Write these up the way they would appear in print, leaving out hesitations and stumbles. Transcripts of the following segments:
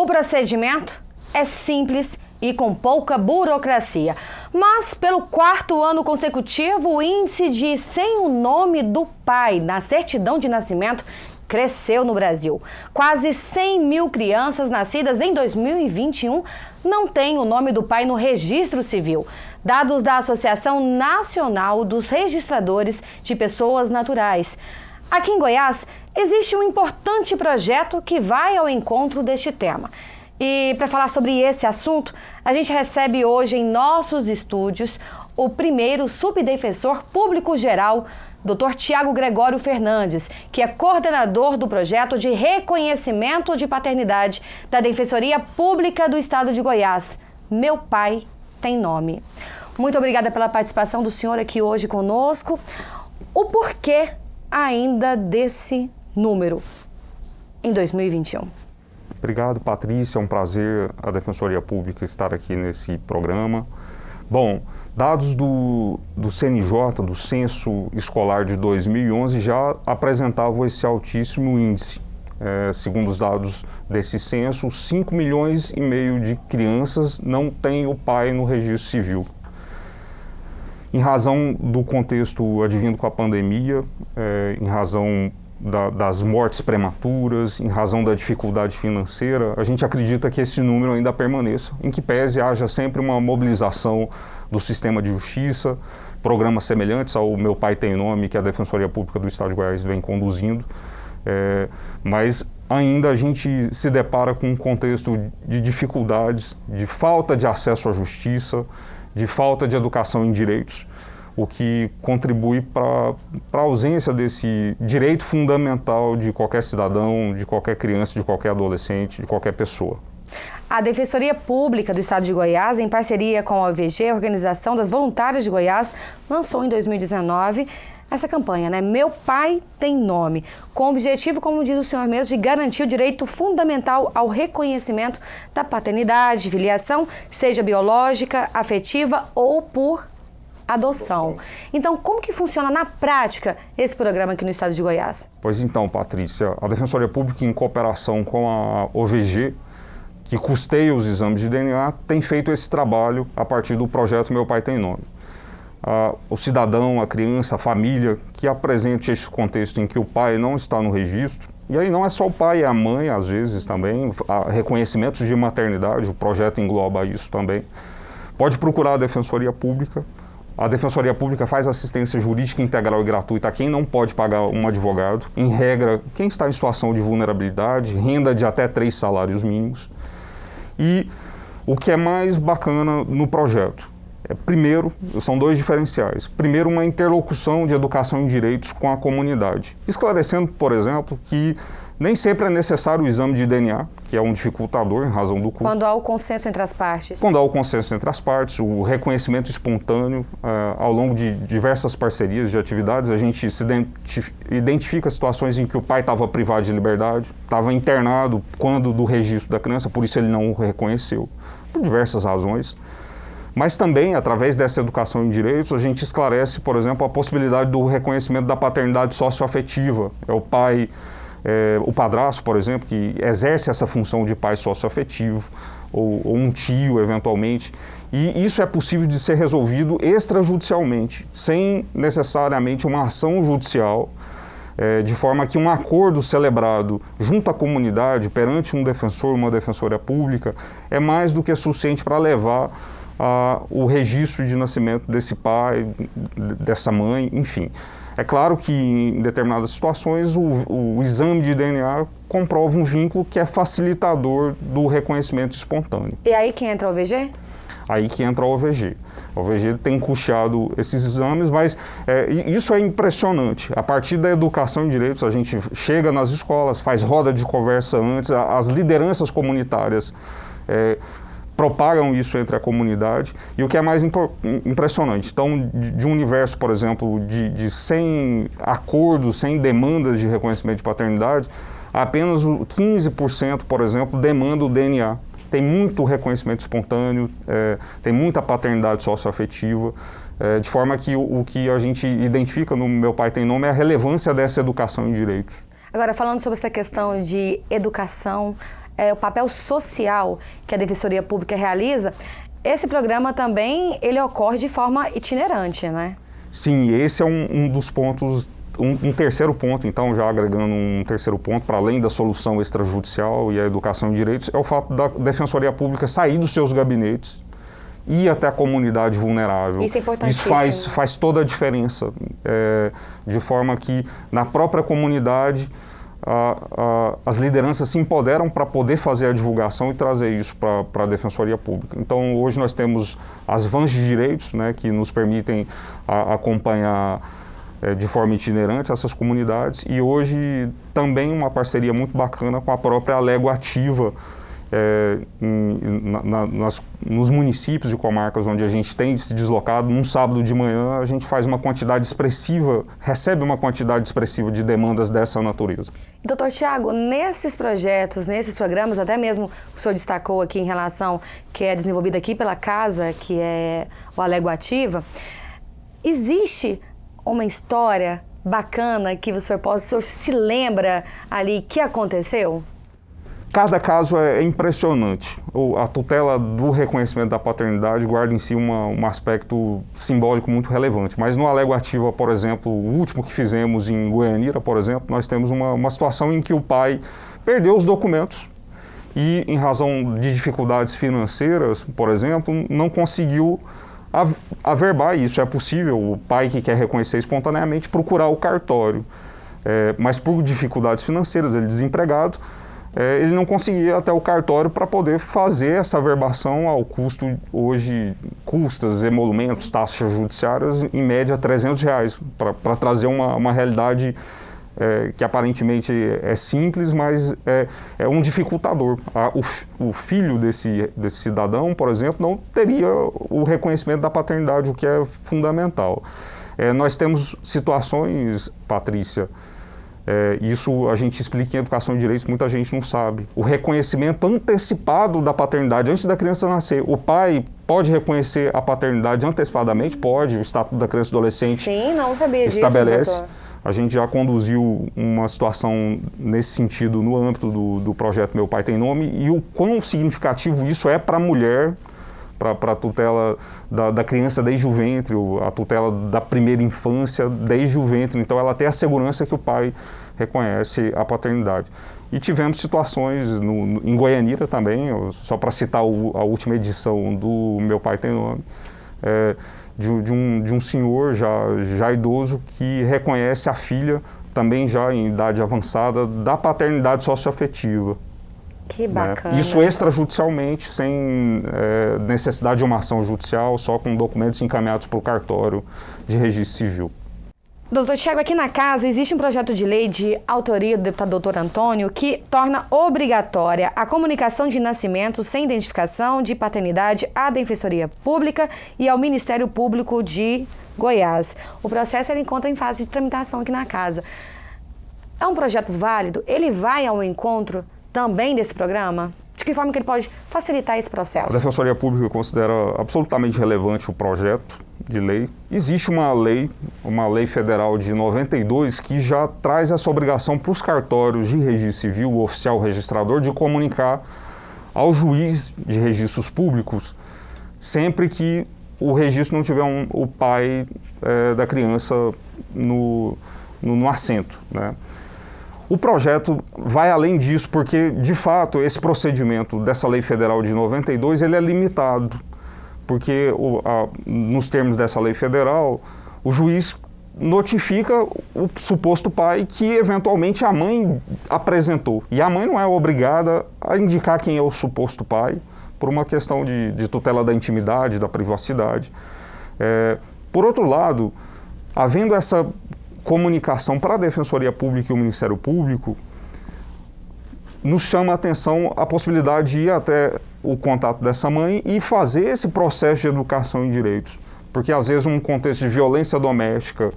O procedimento é simples e com pouca burocracia. Mas, pelo 4º ano consecutivo, o índice de sem o nome do pai na certidão de nascimento cresceu no Brasil. Quase 100 mil crianças nascidas em 2021 não têm o nome do pai no registro civil. Dados da Associação Nacional dos Registradores de Pessoas Naturais. Aqui em Goiás, existe um importante projeto que vai ao encontro deste tema. E para falar sobre esse assunto, a gente recebe hoje em nossos estúdios o primeiro subdefensor público-geral, Dr. Tiago Gregório Fernandes, que é coordenador do projeto de reconhecimento de paternidade da Defensoria Pública do Estado de Goiás. Meu pai tem nome. Muito obrigada pela participação do senhor aqui hoje conosco. O porquê ainda desse número em 2021? Obrigado, Patrícia. É um prazer a Defensoria Pública estar aqui nesse programa. Bom, dados do CNJ, do Censo Escolar de 2011, já apresentavam esse altíssimo índice. Segundo os dados desse censo, 5,5 milhões de crianças não têm o pai no registro civil. Em razão do contexto advindo com a pandemia, em razão das mortes prematuras, em razão da dificuldade financeira, a gente acredita que esse número ainda permaneça, em que pese haja sempre uma mobilização do sistema de justiça, programas semelhantes ao Meu Pai Tem Nome, que a Defensoria Pública do Estado de Goiás vem conduzindo, mas ainda a gente se depara com um contexto de dificuldades, de falta de acesso à justiça, de falta de educação em direitos, o que contribui para a ausência desse direito fundamental de qualquer cidadão, de qualquer criança, de qualquer adolescente, de qualquer pessoa. A Defensoria Pública do Estado de Goiás, em parceria com a OVG, a Organização das Voluntárias de Goiás, lançou em 2019 essa campanha, né? Meu Pai Tem Nome, com o objetivo, como diz o senhor mesmo, de garantir o direito fundamental ao reconhecimento da paternidade, filiação, seja biológica, afetiva ou por adoção. Então, como que funciona na prática esse programa aqui no Estado de Goiás? Pois então, Patrícia, a Defensoria Pública, em cooperação com a OVG, que custeia os exames de DNA, tem feito esse trabalho a partir do projeto Meu Pai Tem Nome. O cidadão, a criança, a família que apresente esse contexto em que o pai não está no registro, e aí não é só o pai, é a mãe, às vezes também, reconhecimentos de maternidade, o projeto engloba isso também, pode procurar a Defensoria Pública. A Defensoria Pública faz assistência jurídica integral e gratuita a quem não pode pagar um advogado, em regra, quem está em situação de vulnerabilidade, renda de até 3 salários mínimos. E o que é mais bacana no projeto? Primeiro, são 2 diferenciais. Primeiro, uma interlocução de educação em direitos com a comunidade, esclarecendo, por exemplo, que nem sempre é necessário o exame de DNA, que é um dificultador em razão do custo. Quando há o consenso entre as partes. Quando há o consenso entre as partes, o reconhecimento espontâneo, ao longo de diversas parcerias de atividades, a gente identifica situações em que o pai estava privado de liberdade, estava internado quando do registro da criança, por isso ele não o reconheceu, por diversas razões. Mas também, através dessa educação em direitos, a gente esclarece, por exemplo, a possibilidade do reconhecimento da paternidade socioafetiva. É o pai, o padrasto, por exemplo, que exerce essa função de pai socioafetivo, ou um tio, eventualmente. E isso é possível de ser resolvido extrajudicialmente, sem necessariamente uma ação judicial, de forma que um acordo celebrado junto à comunidade, perante um defensor, uma defensoria pública, é mais do que suficiente para levar o registro de nascimento desse pai, dessa mãe, enfim. É claro que em determinadas situações o exame de DNA comprova um vínculo que é facilitador do reconhecimento espontâneo. E aí que entra a OVG? Aí que entra a OVG. A OVG tem custeado esses exames, mas isso é impressionante. A partir da educação em direitos, a gente chega nas escolas, faz roda de conversa antes, as lideranças comunitárias propagam isso entre a comunidade, e o que é mais impressionante, então, de um universo, por exemplo, de 100 acordos, 100 demandas de reconhecimento de paternidade, apenas 15%, por exemplo, demanda o DNA. Tem muito reconhecimento espontâneo, tem muita paternidade socioafetiva, de forma que o que a gente identifica no Meu Pai Tem Nome é a relevância dessa educação em direitos. Agora, falando sobre essa questão de educação, o papel social que a Defensoria Pública realiza, esse programa também ele ocorre de forma itinerante, né? Sim, esse é um dos pontos, um terceiro ponto, então, já agregando um terceiro ponto, para além da solução extrajudicial e a educação em direitos, é o fato da Defensoria Pública sair dos seus gabinetes e ir até a comunidade vulnerável. Isso é importantíssimo. Isso faz toda a diferença, de forma que na própria comunidade as lideranças se empoderam para poder fazer a divulgação e trazer isso para a Defensoria Pública. Então, hoje nós temos as vans de direitos, né, que nos permitem acompanhar de forma itinerante essas comunidades, e hoje também uma parceria muito bacana com a própria Alego Ativa, nos municípios e comarcas onde a gente tem se deslocado. Num sábado de manhã a gente faz uma quantidade expressiva, recebe uma quantidade expressiva de demandas dessa natureza. Doutor Tiago, nesses projetos, nesses programas, até mesmo o senhor destacou aqui em relação que é desenvolvido aqui pela casa, que é o Alego Ativa, existe uma história bacana que o senhor se lembra ali que aconteceu? Cada caso é impressionante. A tutela do reconhecimento da paternidade guarda em si um aspecto simbólico muito relevante. Mas no Alego Ativa, por exemplo, o último que fizemos em Goianira, por exemplo, nós temos uma situação em que o pai perdeu os documentos e, em razão de dificuldades financeiras, por exemplo, não conseguiu averbar isso. É possível o pai que quer reconhecer espontaneamente procurar o cartório. Mas por dificuldades financeiras, ele desempregado, ele não conseguia ir até o cartório para poder fazer essa averbação ao custo, hoje, custas, emolumentos, taxas judiciárias, em média R$300, para trazer uma realidade que aparentemente é simples, mas é um dificultador. O filho desse cidadão, por exemplo, não teria o reconhecimento da paternidade, o que é fundamental. Nós temos situações, Patrícia, isso a gente explica em Educação e Direitos, muita gente não sabe. O reconhecimento antecipado da paternidade antes da criança nascer. O pai pode reconhecer a paternidade antecipadamente? Pode, o Estatuto da Criança e Adolescente Sim, não sabia estabelece. Disso, doutor. A gente já conduziu uma situação nesse sentido no âmbito do projeto Meu Pai Tem Nome, e o quão significativo isso é para a mulher, para a tutela da criança desde o ventre, a tutela da primeira infância desde o ventre. Então, ela tem a segurança que o pai reconhece a paternidade. E tivemos situações em Goianira também, só para citar a última edição do Meu Pai Tem Nome, de um senhor já idoso que reconhece a filha, também já em idade avançada, da paternidade socioafetiva. Que bacana. Isso extrajudicialmente, sem necessidade de uma ação judicial, só com documentos encaminhados para o cartório de registro civil. Doutor Tiago, aqui na casa existe um projeto de lei de autoria do deputado doutor Antônio que torna obrigatória a comunicação de nascimento sem identificação de paternidade à Defensoria Pública e ao Ministério Público de Goiás. O processo ele encontra em fase de tramitação aqui na casa. É um projeto válido? Ele vai ao encontro também desse programa? De que forma que ele pode facilitar esse processo? A Defensoria Pública considera absolutamente relevante o projeto de lei. Existe uma lei federal de 92 que já traz essa obrigação para os cartórios de registro civil, o oficial registrador, de comunicar ao juiz de registros públicos sempre que o registro não tiver o pai da criança no assento, né? O projeto vai além disso, porque, de fato, esse procedimento dessa lei federal de 92, ele é limitado, porque nos termos dessa lei federal, o juiz notifica o suposto pai que, eventualmente, a mãe apresentou. E a mãe não é obrigada a indicar quem é o suposto pai, por uma questão de tutela da intimidade, da privacidade. Por outro lado, havendo essa comunicação para a Defensoria Pública e o Ministério Público, nos chama a atenção a possibilidade de ir até o contato dessa mãe e fazer esse processo de educação em direitos. Porque, às vezes, um contexto de violência doméstica,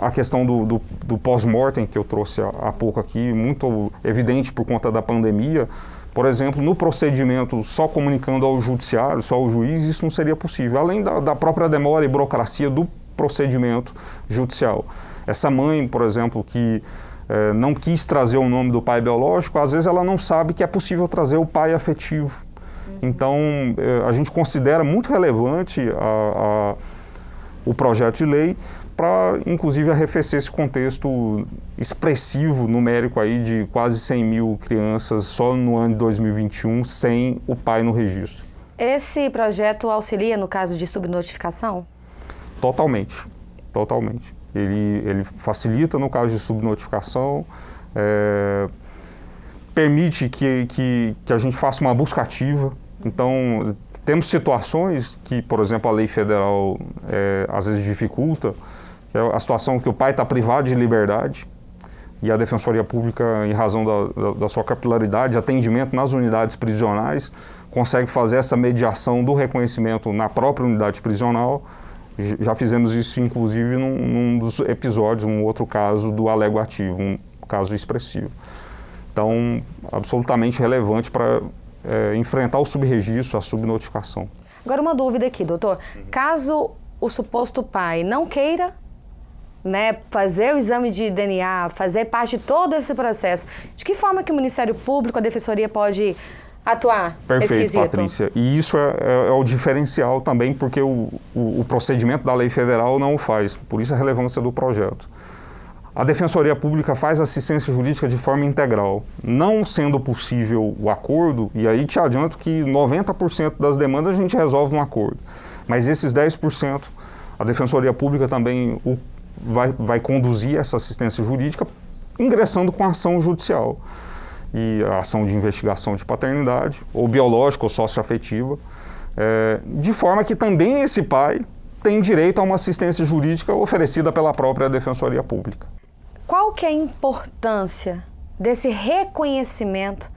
a questão do pós-mortem, que eu trouxe há pouco aqui, muito evidente por conta da pandemia, por exemplo, no procedimento só comunicando ao judiciário, só ao juiz, isso não seria possível, além da própria demora e burocracia do procedimento judicial. Essa mãe, por exemplo, que não quis trazer o nome do pai biológico, às vezes ela não sabe que é possível trazer o pai afetivo. Então, a gente considera muito relevante o projeto de lei para, inclusive, arrefecer esse contexto expressivo, numérico aí de quase 100 mil crianças só no ano de 2021 sem o pai no registro. Esse projeto auxilia no caso de subnotificação? Totalmente, totalmente. Ele facilita no caso de subnotificação, permite que a gente faça uma busca ativa. Então, temos situações que, por exemplo, a lei federal às vezes dificulta, que é a situação que o pai está privado de liberdade e a Defensoria Pública, em razão da sua capilaridade de atendimento nas unidades prisionais, consegue fazer essa mediação do reconhecimento na própria unidade prisional. Já fizemos isso, inclusive, num dos episódios, um outro caso do alego ativo, um caso expressivo. Então, absolutamente relevante para enfrentar o subregistro, a subnotificação. Agora, uma dúvida aqui, doutor. Caso o suposto pai não queira, né, fazer o exame de DNA, fazer parte de todo esse processo, de que forma que o Ministério Público, a Defensoria pode atuar? Perfeito, Patrícia. E isso é o diferencial também, porque o procedimento da lei federal não o faz. Por isso a relevância do projeto. A Defensoria Pública faz assistência jurídica de forma integral. Não sendo possível o acordo, e aí te adianto que 90% das demandas a gente resolve no acordo. Mas esses 10%, a Defensoria Pública também vai conduzir essa assistência jurídica ingressando com a ação judicial. E a ação de investigação de paternidade, ou biológica ou socioafetiva, de forma que também esse pai tem direito a uma assistência jurídica oferecida pela própria Defensoria Pública. Qual que é a importância desse reconhecimento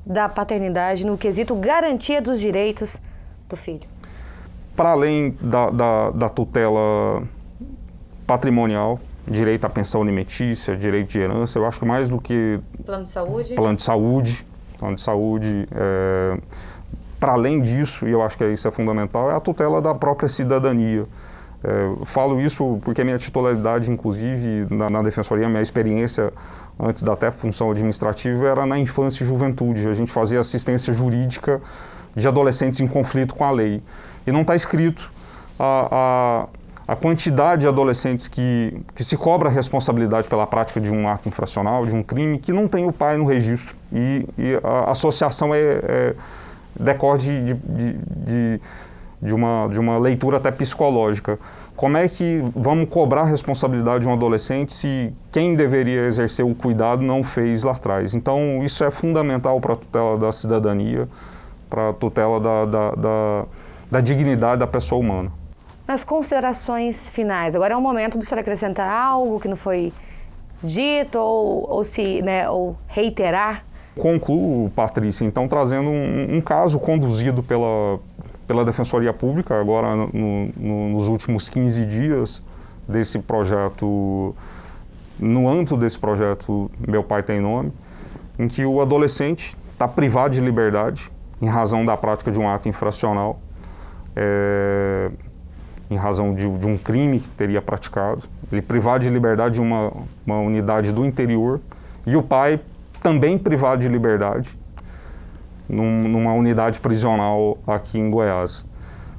da paternidade no quesito garantia dos direitos do filho? Para além da tutela patrimonial, direito à pensão alimentícia, direito de herança, eu acho que mais do que... Plano de saúde? Plano de saúde. Para além disso, e eu acho que isso é fundamental, é a tutela da própria cidadania. Falo isso porque a minha titularidade, inclusive, na Defensoria, a minha experiência antes da até função administrativa era na infância e juventude. A gente fazia assistência jurídica de adolescentes em conflito com a lei. E não está escrito a quantidade de adolescentes que se cobra a responsabilidade pela prática de um ato infracional, de um crime, que não tem o pai no registro. E a associação decorre de uma leitura até psicológica. Como é que vamos cobrar a responsabilidade de um adolescente se quem deveria exercer o cuidado não fez lá atrás? Então, isso é fundamental para a tutela da cidadania, para a tutela da dignidade da pessoa humana. Nas considerações finais, agora é o momento do senhor acrescentar algo que não foi dito ou reiterar? Concluo, Patrícia, então trazendo um caso conduzido pela Defensoria Pública, agora nos últimos 15 dias desse projeto, no âmbito desse projeto Meu Pai Tem Nome, em que o adolescente está privado de liberdade em razão da prática de um ato infracional, em razão de um crime que teria praticado. Ele privado de liberdade de uma unidade do interior, e o pai também privado de liberdade numa unidade prisional aqui em Goiás.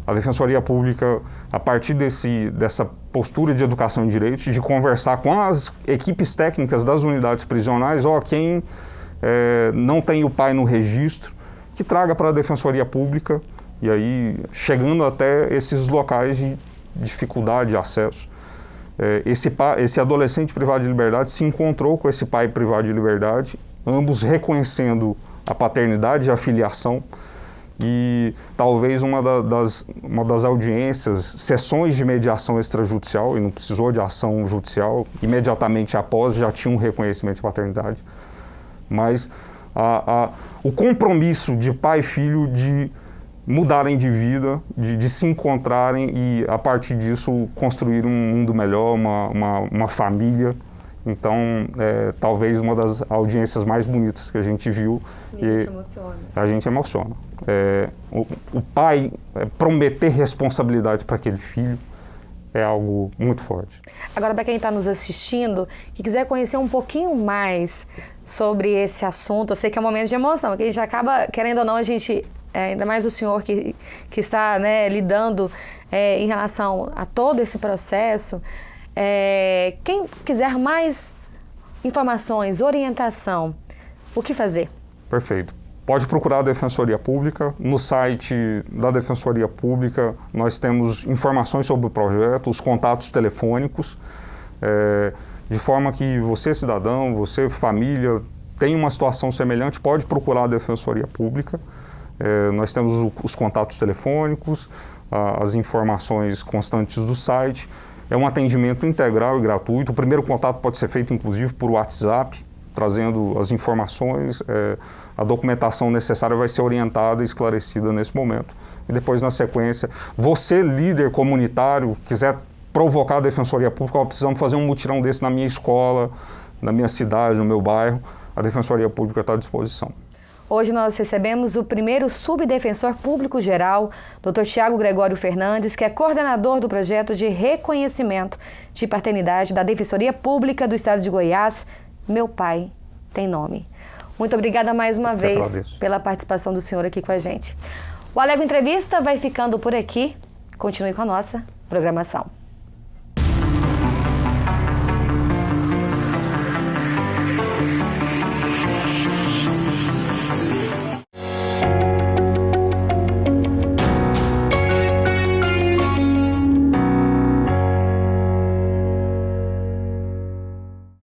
A Defensoria Pública, a partir dessa postura de educação em direitos, de conversar com as equipes técnicas das unidades prisionais, quem não tem o pai no registro, que traga para a Defensoria Pública, e aí chegando até esses locais de dificuldade de acesso. Esse adolescente privado de liberdade se encontrou com esse pai privado de liberdade, ambos reconhecendo a paternidade e a filiação, e talvez uma das audiências, sessões de mediação extrajudicial, e não precisou de ação judicial, imediatamente após já tinha um reconhecimento de paternidade, mas o compromisso de pai e filho de mudarem de vida, de se encontrarem e, a partir disso, construir um mundo melhor, uma família. Então, talvez uma das audiências mais bonitas que a gente viu. A gente emociona. O pai prometer responsabilidade para aquele filho, é algo muito forte. Agora, para quem está nos assistindo, que quiser conhecer um pouquinho mais sobre esse assunto, eu sei que é um momento de emoção, que a gente acaba, querendo ou não, a gente, ainda mais o senhor que está, né, lidando em relação a todo esse processo, quem quiser mais informações, orientação, o que fazer? Perfeito. Pode procurar a Defensoria Pública. No site da Defensoria Pública nós temos informações sobre o projeto, os contatos telefônicos, de forma que você, cidadão, você, família, tem uma situação semelhante, pode procurar a Defensoria Pública. Nós temos os contatos telefônicos, as informações constantes do site. É um atendimento integral e gratuito. O primeiro contato pode ser feito, inclusive, por WhatsApp, trazendo as informações, a documentação necessária vai ser orientada e esclarecida nesse momento. E depois, na sequência, você, líder comunitário, quiser provocar a Defensoria Pública, precisamos fazer um mutirão desse na minha escola, na minha cidade, no meu bairro, a Defensoria Pública está à disposição. Hoje nós recebemos o primeiro subdefensor público geral, Dr. Thiago Gregório Fernandes, que é coordenador do projeto de reconhecimento de paternidade da Defensoria Pública do Estado de Goiás, Meu Pai Tem Nome. Muito obrigada mais uma vez pela participação do senhor aqui com a gente. O Alego Entrevista vai ficando por aqui. Continue com a nossa programação.